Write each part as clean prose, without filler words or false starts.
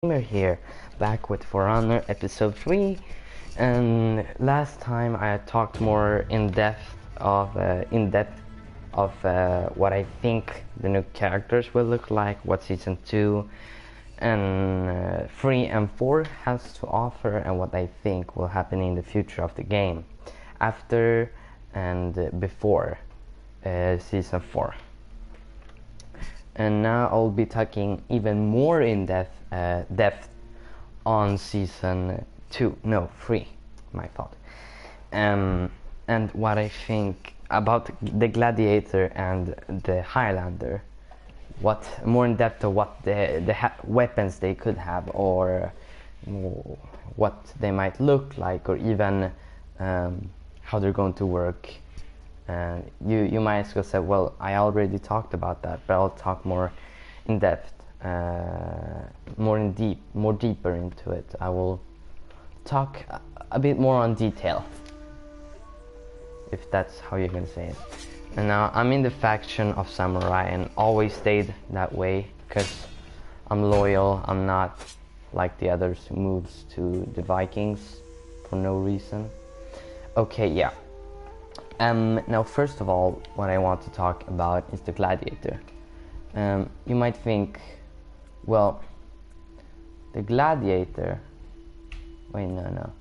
Gamer here, back with For Honor episode 3. And last time I talked more in depth of what I think the new characters will look like, what season 2 and 3 and 4 has to offer, and what I think will happen in the future of the game after and before season 4. And now I'll be talking even more in depth on season 2, no, 3, my fault. And what I think about the Gladiator and the Highlander, what more in depth of what the weapons they could have, or what they might look like, or even how they're going to work. You might as well say, well, I already talked about that, but I'll talk more in depth, more deeper into it. I will talk a bit more on detail, if that's how you're gonna say it. And now I'm in the faction of Samurai, and always stayed that way because I'm loyal. I'm not like the others who moves to the Vikings for no reason. Okay, yeah. Now, first of all, what I want to talk about is the Gladiator. You might think, well, the Gladiator... Wait, no.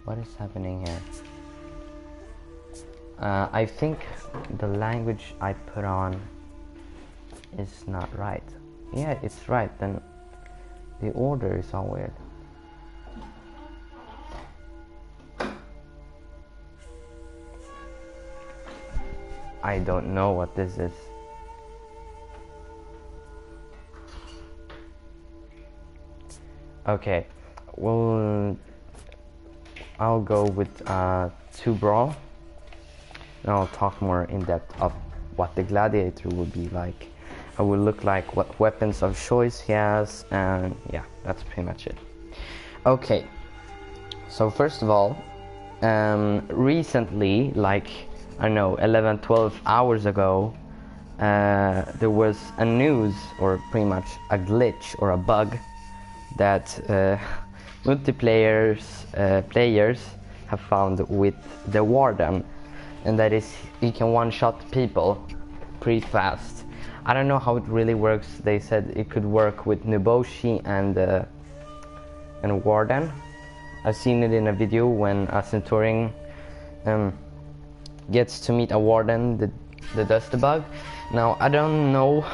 What is happening here? I think the language I put on is not right. Yeah, it's right, then the order is all weird. I don't know what this is. Okay, well, I'll go with 2 Brawl, and I'll talk more in depth of what the Gladiator would be like. I will look like, what weapons of choice he has, and yeah, that's pretty much it. Okay, so first of all, recently, like, I don't know, 11-12 hours ago, there was a news, or pretty much a glitch or a bug, that multiplayer players have found with the Warden, and that is you can one-shot people pretty fast. I don't know how it really works. They said it could work with Nuboshi and Warden. I've seen it in a video when a Centurion gets to meet a Warden that does the bug. Now, I don't know.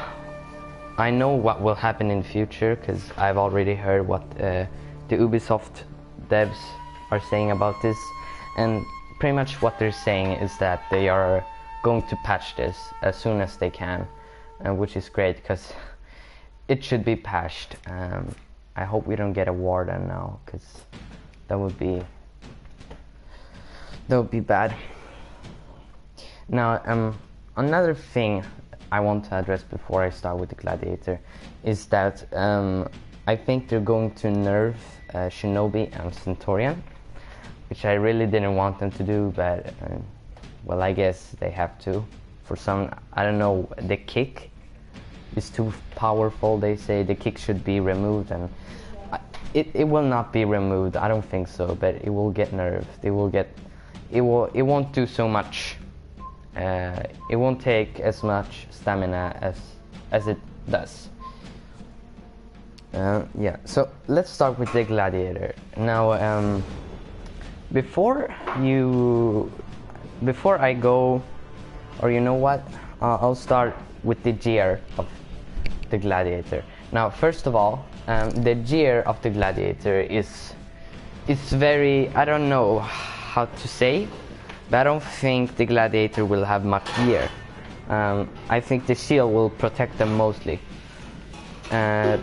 I know what will happen in the future because I've already heard what the Ubisoft devs are saying about this, and pretty much what they're saying is that they are going to patch this as soon as they can, which is great because it should be patched. I hope we don't get a Warden now, because that would be bad. Now, another thing I want to address before I start with the Gladiator is that I think they're going to nerf Shinobi and Centurion, which I really didn't want them to do, but well, I guess they have to. For some, I don't know, the kick is too powerful. They say the kick should be removed, and it will not be removed. I don't think so, but it will get nerfed. It won't do so much. It won't take as much stamina as it does. Yeah, so let's start with the Gladiator. Now, before I go, or you know what, I'll start with the gear of the Gladiator. Now, first of all, the gear of the Gladiator is very, I don't know how to say, but I don't think the Gladiator will have much gear. I think the shield will protect them mostly,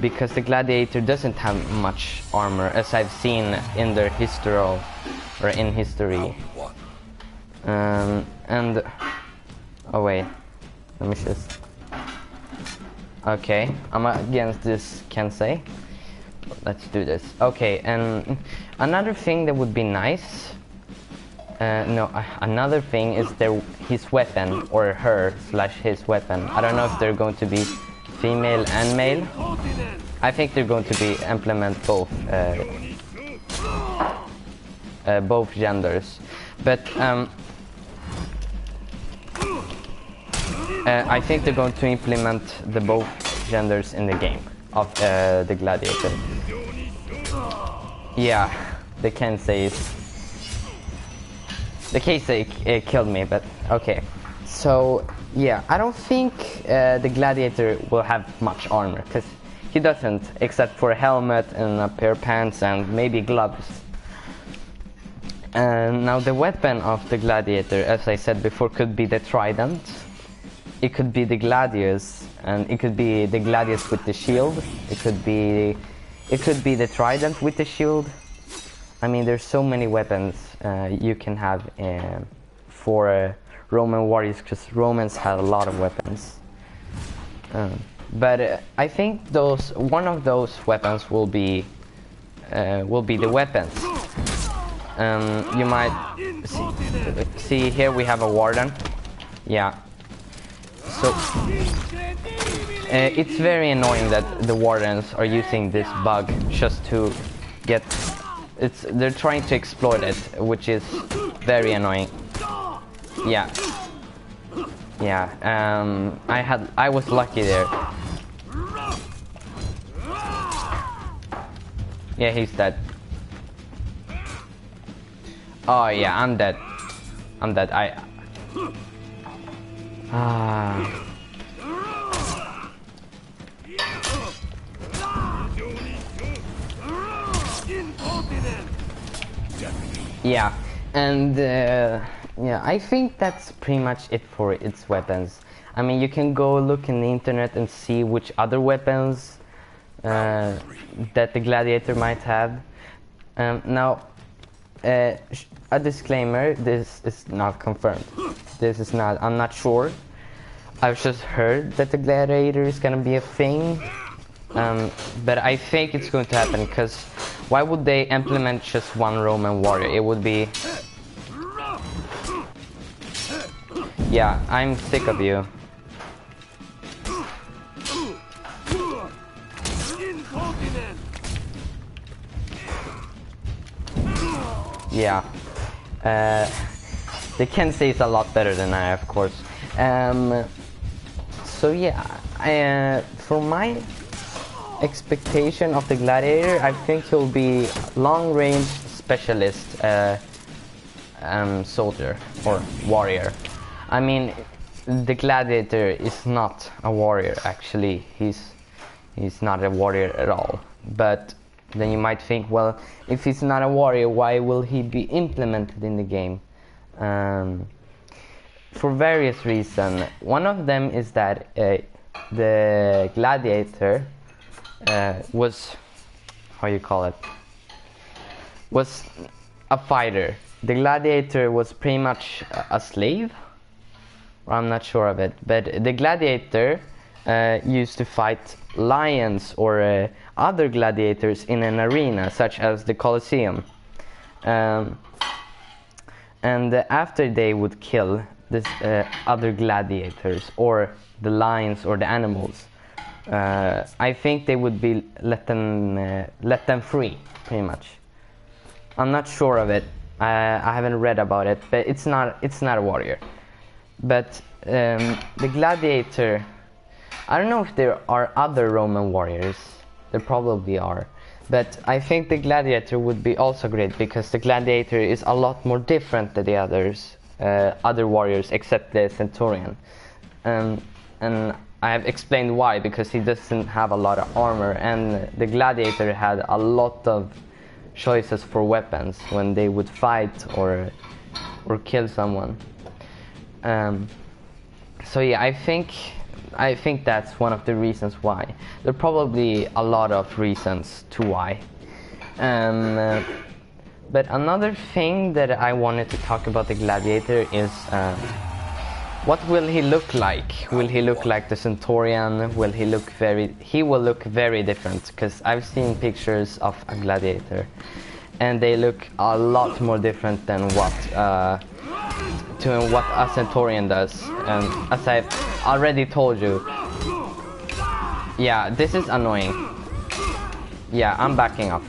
because the Gladiator doesn't have much armor, as I've seen in their history, or in history. And oh wait, let me just. Okay, I'm against this Kensei. Let's do this. Okay, and another thing that would be nice. Another thing is his weapon, or her/his weapon. I don't know if they're going to be female and male. I think they're going to be implement both genders, but I think they're going to implement the both genders in the game of the Gladiator. Yeah, the Kensei killed me, but okay. So yeah, I don't think the Gladiator will have much armor, because he doesn't, except for a helmet and a pair of pants and maybe gloves. And now the weapon of the Gladiator, as I said before, could be the trident. It could be the gladius, and it could be the gladius with the shield. It could be the trident with the shield. I mean, there's so many weapons you can have for Roman warriors, because Romans had a lot of weapons. But I think one of those weapons will be the weapons. You might see here we have a warden. Yeah. So it's very annoying that the wardens are using this bug just to get. They're trying to exploit it, which is very annoying. Yeah. Yeah. I was lucky there. Yeah, he's dead. Oh yeah, I'm dead. I'm dead. Yeah, and yeah, I think that's pretty much it for its weapons. I mean, you can go look in the internet and see which other weapons that the Gladiator might have. Now, a disclaimer, this is not confirmed. I'm not sure. I've just heard that the Gladiator is gonna be a thing. But I think it's going to happen, because why would they implement just one Roman warrior? It would be... Yeah, I'm sick of you. Yeah. The Kensei is a lot better than I, of course. So yeah, for my expectation of the Gladiator, I think he'll be long-range specialist soldier or warrior. I mean, the Gladiator is not a warrior, actually. He's not a warrior at all. But then you might think, well, if he's not a warrior, why will he be implemented in the game? For various reasons. One of them is that the Gladiator was, how you call it, was a fighter. The Gladiator was pretty much a slave. I'm not sure of it, but the Gladiator used to fight lions or other gladiators in an arena, such as the Colosseum. And after they would kill this other gladiators or the lions or the animals, I think they would be let them free, pretty much. I'm not sure of it. I haven't read about it, but it's not a warrior. But the Gladiator, I don't know if there are other Roman warriors. There probably are. But I think the Gladiator would be also great, because the Gladiator is a lot more different than the other warriors, except the Centurion. And I have explained why, because he doesn't have a lot of armor, and the Gladiator had a lot of choices for weapons when they would fight or kill someone. So yeah, I think that's one of the reasons why. There are probably a lot of reasons to why. But another thing that I wanted to talk about the Gladiator is what will he look like? Will he look like the Centurion? He will look very different, because I've seen pictures of a Gladiator and they look a lot more different than what a Centurion does. And as I've already told you, Yeah, this is annoying. Yeah, I'm backing up.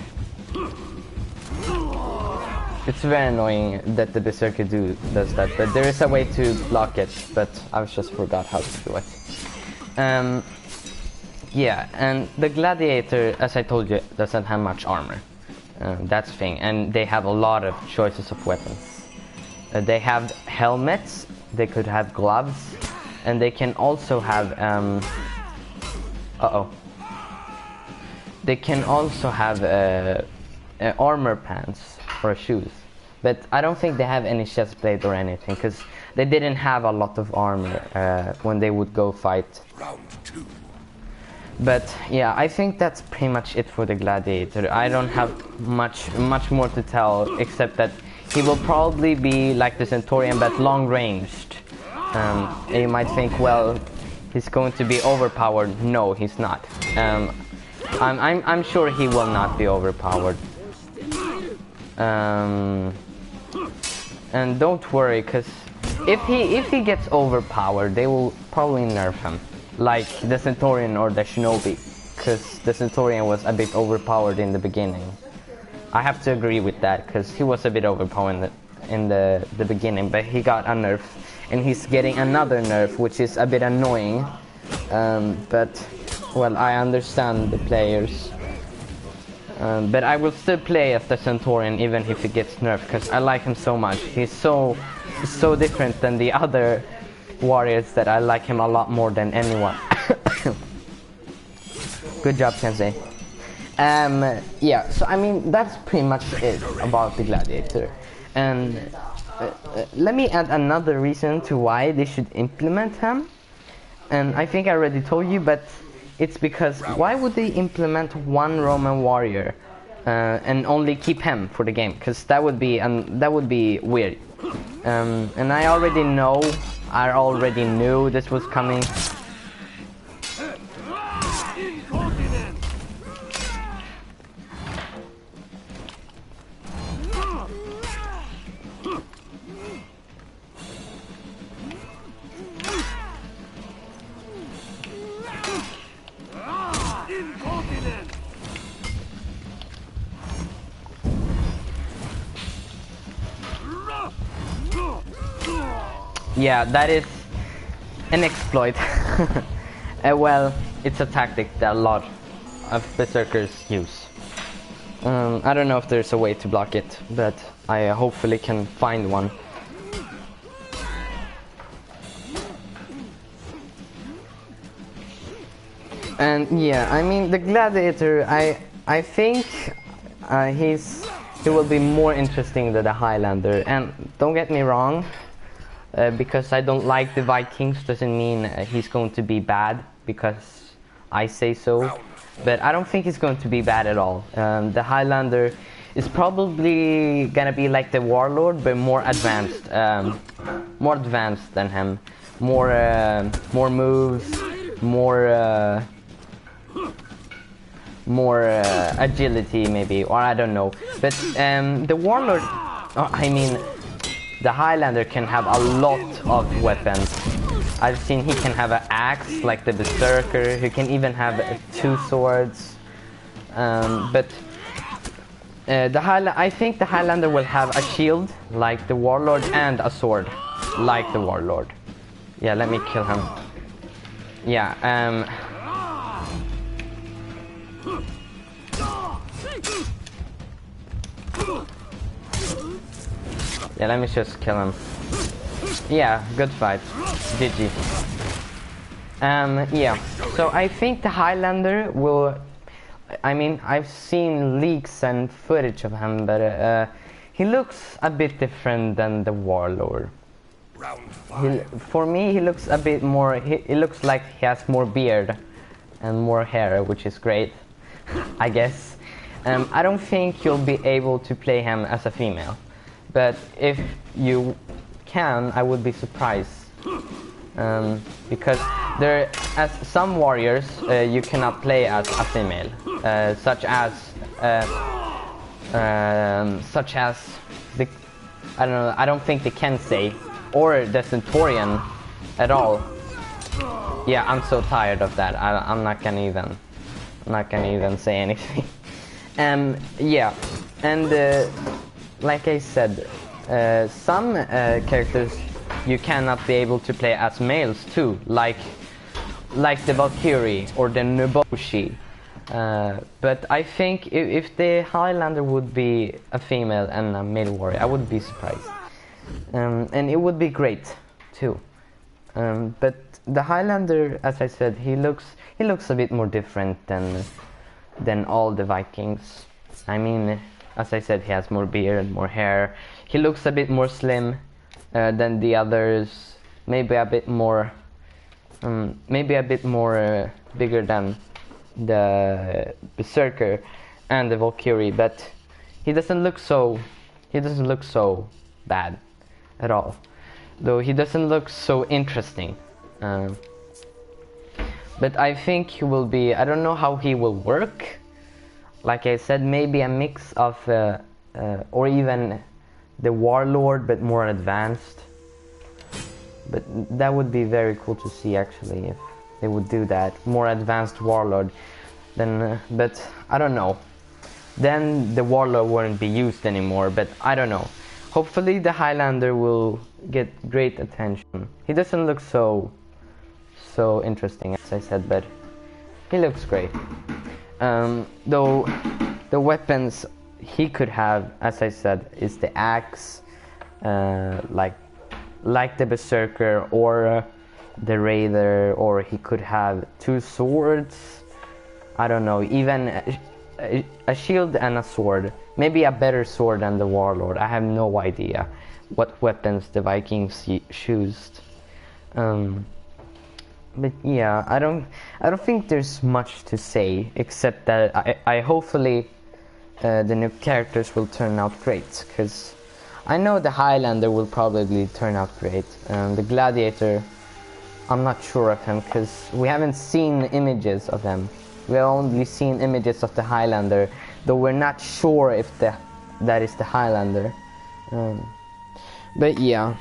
It's very annoying that the Berserker does that, but there is a way to block it, but I just forgot how to do it. Yeah, and the Gladiator, as I told you, doesn't have much armor. That's the thing, and they have a lot of choices of weapons. They have helmets, they could have gloves, and they can also have they can also have armor pants or shoes, but I don't think they have any chest plate or anything, because they didn't have a lot of armor when they would go fight. Round 2. But yeah, I think that's pretty much it for the Gladiator. I don't have much more to tell, except that he will probably be like the Centurion, but long ranged. You might think, well, he's going to be overpowered. No, he's not. I'm sure he will not be overpowered. And don't worry, because if he gets overpowered, they will probably nerf him, like the Centurion or the Shinobi, because the Centurion was a bit overpowered in the beginning. I have to agree with that, because he was a bit overpowered in the beginning, but he got a nerf, and he's getting another nerf, which is a bit annoying. But well, I understand the players. But I will still play as the Centurion even if he gets nerfed, because I like him so much. He's so different than the other warriors that I like him a lot more than anyone. Good job, Sensei. Yeah, so I mean, that's pretty much it about the Gladiator. And let me add another reason to why they should implement him. And I think I already told you, but it's because why would they implement one Roman warrior and only keep him for the game? Because that would be weird. And I already knew this was coming. Yeah, that is an exploit. Well, it's a tactic that a lot of Berserkers use. I don't know if there's a way to block it, but I hopefully can find one. And yeah, I mean, the Gladiator, I think he will be more interesting than the Highlander. And don't get me wrong, because I don't like the Vikings doesn't mean he's going to be bad because I say so. But I don't think he's going to be bad at all. The Highlander is probably gonna be like the Warlord, but more advanced than him. More moves, more agility maybe, or I don't know. But the Warlord, I mean, the Highlander can have a lot of weapons. I've seen he can have an axe like the Berserker. He can even have 2 swords. But I think the Highlander will have a shield like the Warlord and a sword like the Warlord. Yeah, let me kill him. Yeah. Yeah, let me just kill him. Yeah, good fight. GG. Yeah, so I think the Highlander will... I mean, I've seen leaks and footage of him, but he looks a bit different than the Warlord. For me, he looks a bit more... He looks like he has more beard and more hair, which is great, I guess. I don't think you'll be able to play him as a female. But if you can, I would be surprised. Because as some warriors, you cannot play as a female, such as the, I don't know, I don't think the Kensei or the Centurion at all. Yeah, I'm so tired of that. I'm not gonna even say anything. Yeah, and like I said, some characters you cannot be able to play as males too, like the Valkyrie or the Nuboshi. But I think if the Highlander would be a female and a male warrior, I would be surprised, and it would be great too. But the Highlander, as I said, he looks a bit more different than all the Vikings. I mean, as I said, he has more beard, more hair. He looks a bit more slim than the others. Maybe a bit more bigger than the Berserker and the Valkyrie, but he doesn't look so bad at all. Though he doesn't look so interesting. But I think he will be, I don't know how he will work. Like I said, maybe a mix of, or even the Warlord, but more advanced. But that would be very cool to see, actually, if they would do that. More advanced Warlord. Then, but I don't know. Then the Warlord wouldn't be used anymore, but I don't know. Hopefully the Highlander will get great attention. He doesn't look so interesting, as I said, but he looks great. Though the weapons he could have, as I said, is the axe, like the Berserker or the Raider, or he could have 2 swords. I don't know, even a shield and a sword. Maybe a better sword than the Warlord. I have no idea what weapons the Vikings used. But yeah, I don't think there's much to say, except that I hopefully the new characters will turn out great, because I know the Highlander will probably turn out great. The Gladiator, I'm not sure of him, because we haven't seen images of him. We have only seen images of the Highlander, though we're not sure if that is the Highlander. But yeah,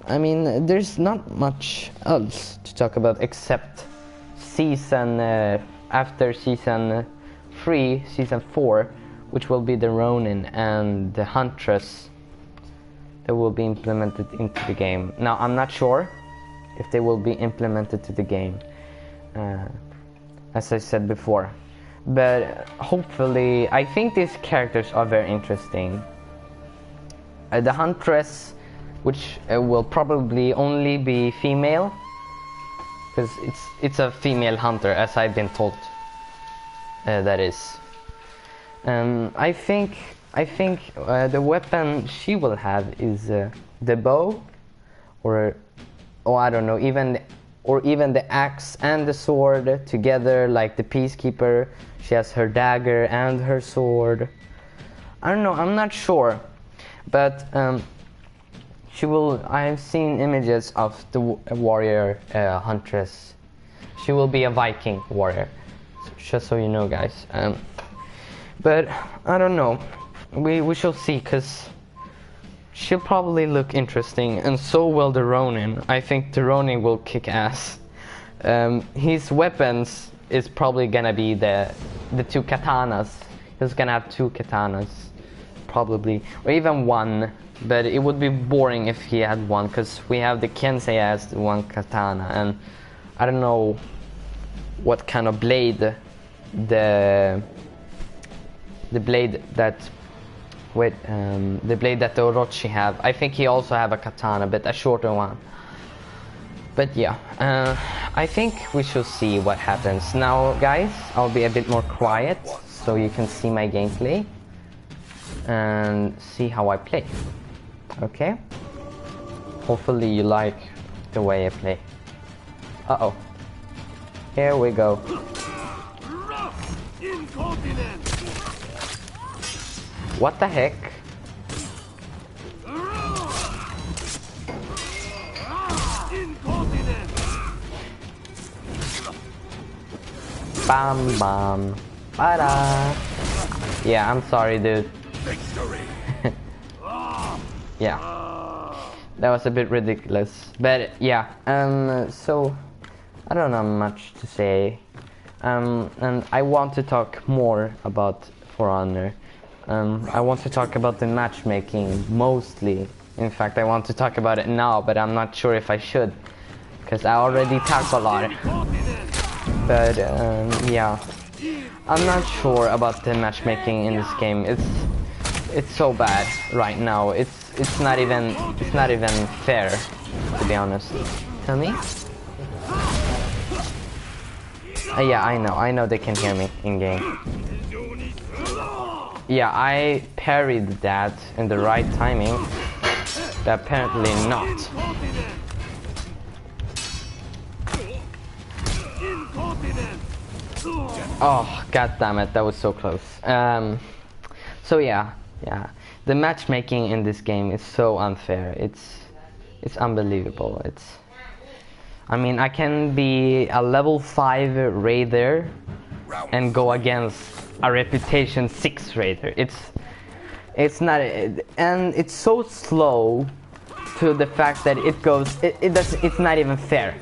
I mean, there's not much else to talk about except after season 3, season 4, which will be the Ronin and the Huntress that will be implemented into the game. Now, I'm not sure if they will be implemented to the game, as I said before, but hopefully, I think these characters are very interesting. The Huntress, which will probably only be female, because it's a female hunter, as I've been told. That is. I think the weapon she will have is the bow, or I don't know, even the axe and the sword together, like the Peacekeeper. She has her dagger and her sword. I don't know, I'm not sure, but she will. I've seen images of the warrior Huntress. She will be a Viking warrior, just so you know, guys. But I don't know. We shall see, because she'll probably look interesting, and so will the Ronin. I think the Ronin will kick ass. His weapons is probably gonna be the 2 katanas. He's gonna have 2 katanas, probably, or even 1. But it would be boring if he had 1, because we have the Kensei as the 1 katana, and I don't know what kind of blade the blade that the Orochi have. I think he also have a katana, but a shorter one. But yeah, I think we should see what happens. Now, guys, I'll be a bit more quiet so you can see my gameplay and see how I play. Okay? Hopefully you like the way I play. Uh-oh. Here we go. What the heck? Bam bam. Bada. Yeah, I'm sorry, dude. Yeah. That was a bit ridiculous, but yeah. So I don't know much to say, and I want to talk more about For Honor. I want to talk about the matchmaking mostly. In fact, I want to talk about it now, but I'm not sure if I should, because I already talked a lot. But yeah, I'm not sure about the matchmaking in this game. It's so bad right now. It's not even fair, to be honest. Tell me? Yeah, I know they can hear me in game. Yeah, I parried that in the right timing, but apparently not. Oh, god damn it, that was so close. So yeah, the matchmaking in this game is so unfair. It's unbelievable. I mean, I can be a level 5 raider and go against a reputation 6 raider. It's not, and it's so slow to the fact that it's not even fair.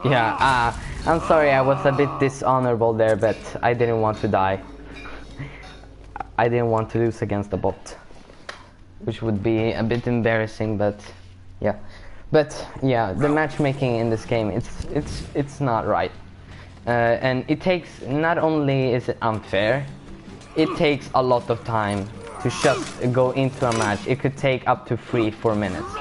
Yeah, I'm sorry I was a bit dishonorable there, but I didn't want to die. I didn't want to lose against the bot, which would be a bit embarrassing, but yeah. But yeah, the matchmaking in this game, it's not right. And it takes, not only is it unfair, it takes a lot of time to just go into a match. It could take up to 3-4 minutes.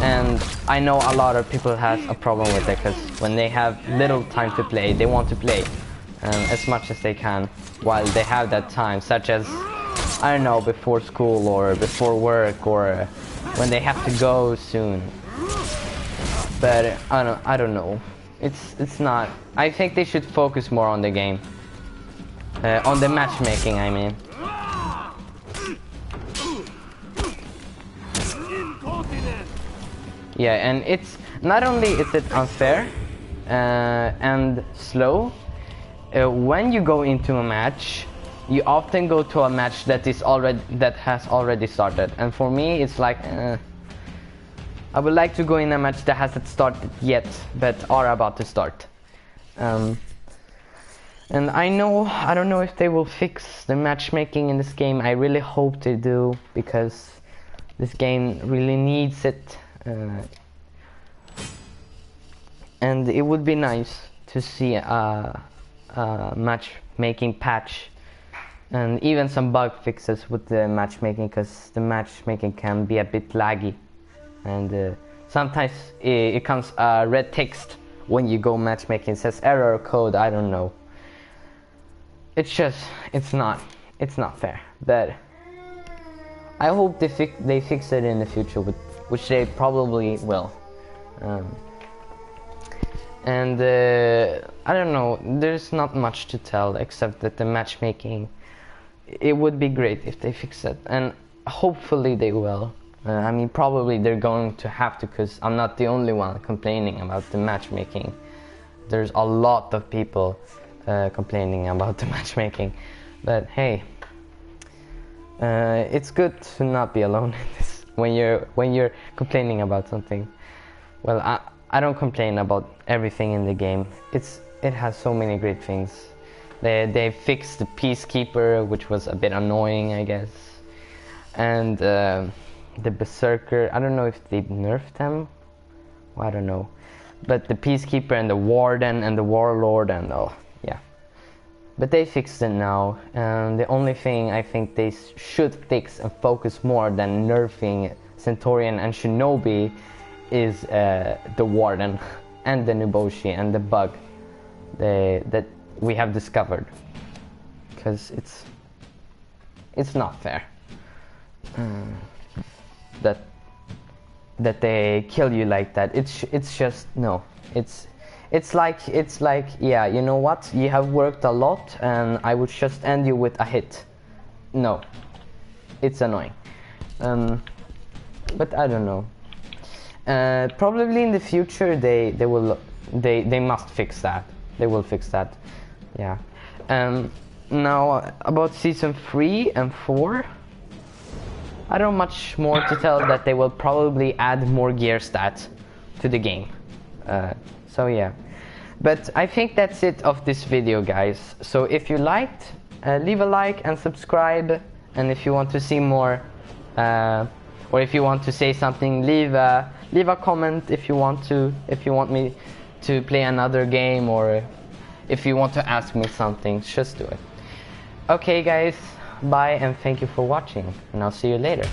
And I know a lot of people has a problem with it, because when they have little time to play, they want to play as much as they can while they have that time, such as, I don't know, before school or before work or when they have to go soon. But I don't know. It's not. I think they should focus more on the game, on the matchmaking, I mean. Yeah, and it's not only is it unfair and slow. When you go into a match, you often go to a match that has already started, and for me, it's like I would like to go in a match that hasn't started yet, but are about to start. And I don't know if they will fix the matchmaking in this game. I really hope they do, because this game really needs it. And it would be nice to see a matchmaking patch and even some bug fixes with the matchmaking, because the matchmaking can be a bit laggy, and sometimes it comes red text when you go matchmaking. It says error code, I don't know. It's not fair, but I hope they fix it in the future, which they probably will. And I don't know, there's not much to tell except that the matchmaking, it would be great if they fix it, and hopefully they will. I mean, probably they're going to have to, because I'm not the only one complaining about the matchmaking. There's a lot of people complaining about the matchmaking, but hey, it's good to not be alone in this when you're complaining about something. Well, I don't complain about everything in the game. It has so many great things. They fixed the Peacekeeper, which was a bit annoying, I guess, and the Berserker. I don't know if they nerfed them. Well, I don't know, but the Peacekeeper and the Warden and the Warlord and yeah. But they fixed it now, and the only thing I think they should fix and focus more than nerfing Centaurian and Shinobi is the Warden and the Nuboshi and the bug that we have discovered, because it's not fair that they kill you like that. It's just no. It's like, yeah, you know what? You have worked a lot, and I would just end you with a hit. No, it's annoying. But I don't know. Probably in the future they must fix that. They will fix that. Yeah. Now about season 3 and 4. I don't have much more to tell, that they will probably add more gear stats to the game. So yeah. But I think that's it of this video, guys. So if you liked, leave a like and subscribe. And if you want to see more, or if you want to say something, leave a comment if you want to. If you want me to play another game, or if you want to ask me something, just do it. Okay guys, bye and thank you for watching, and I'll see you later.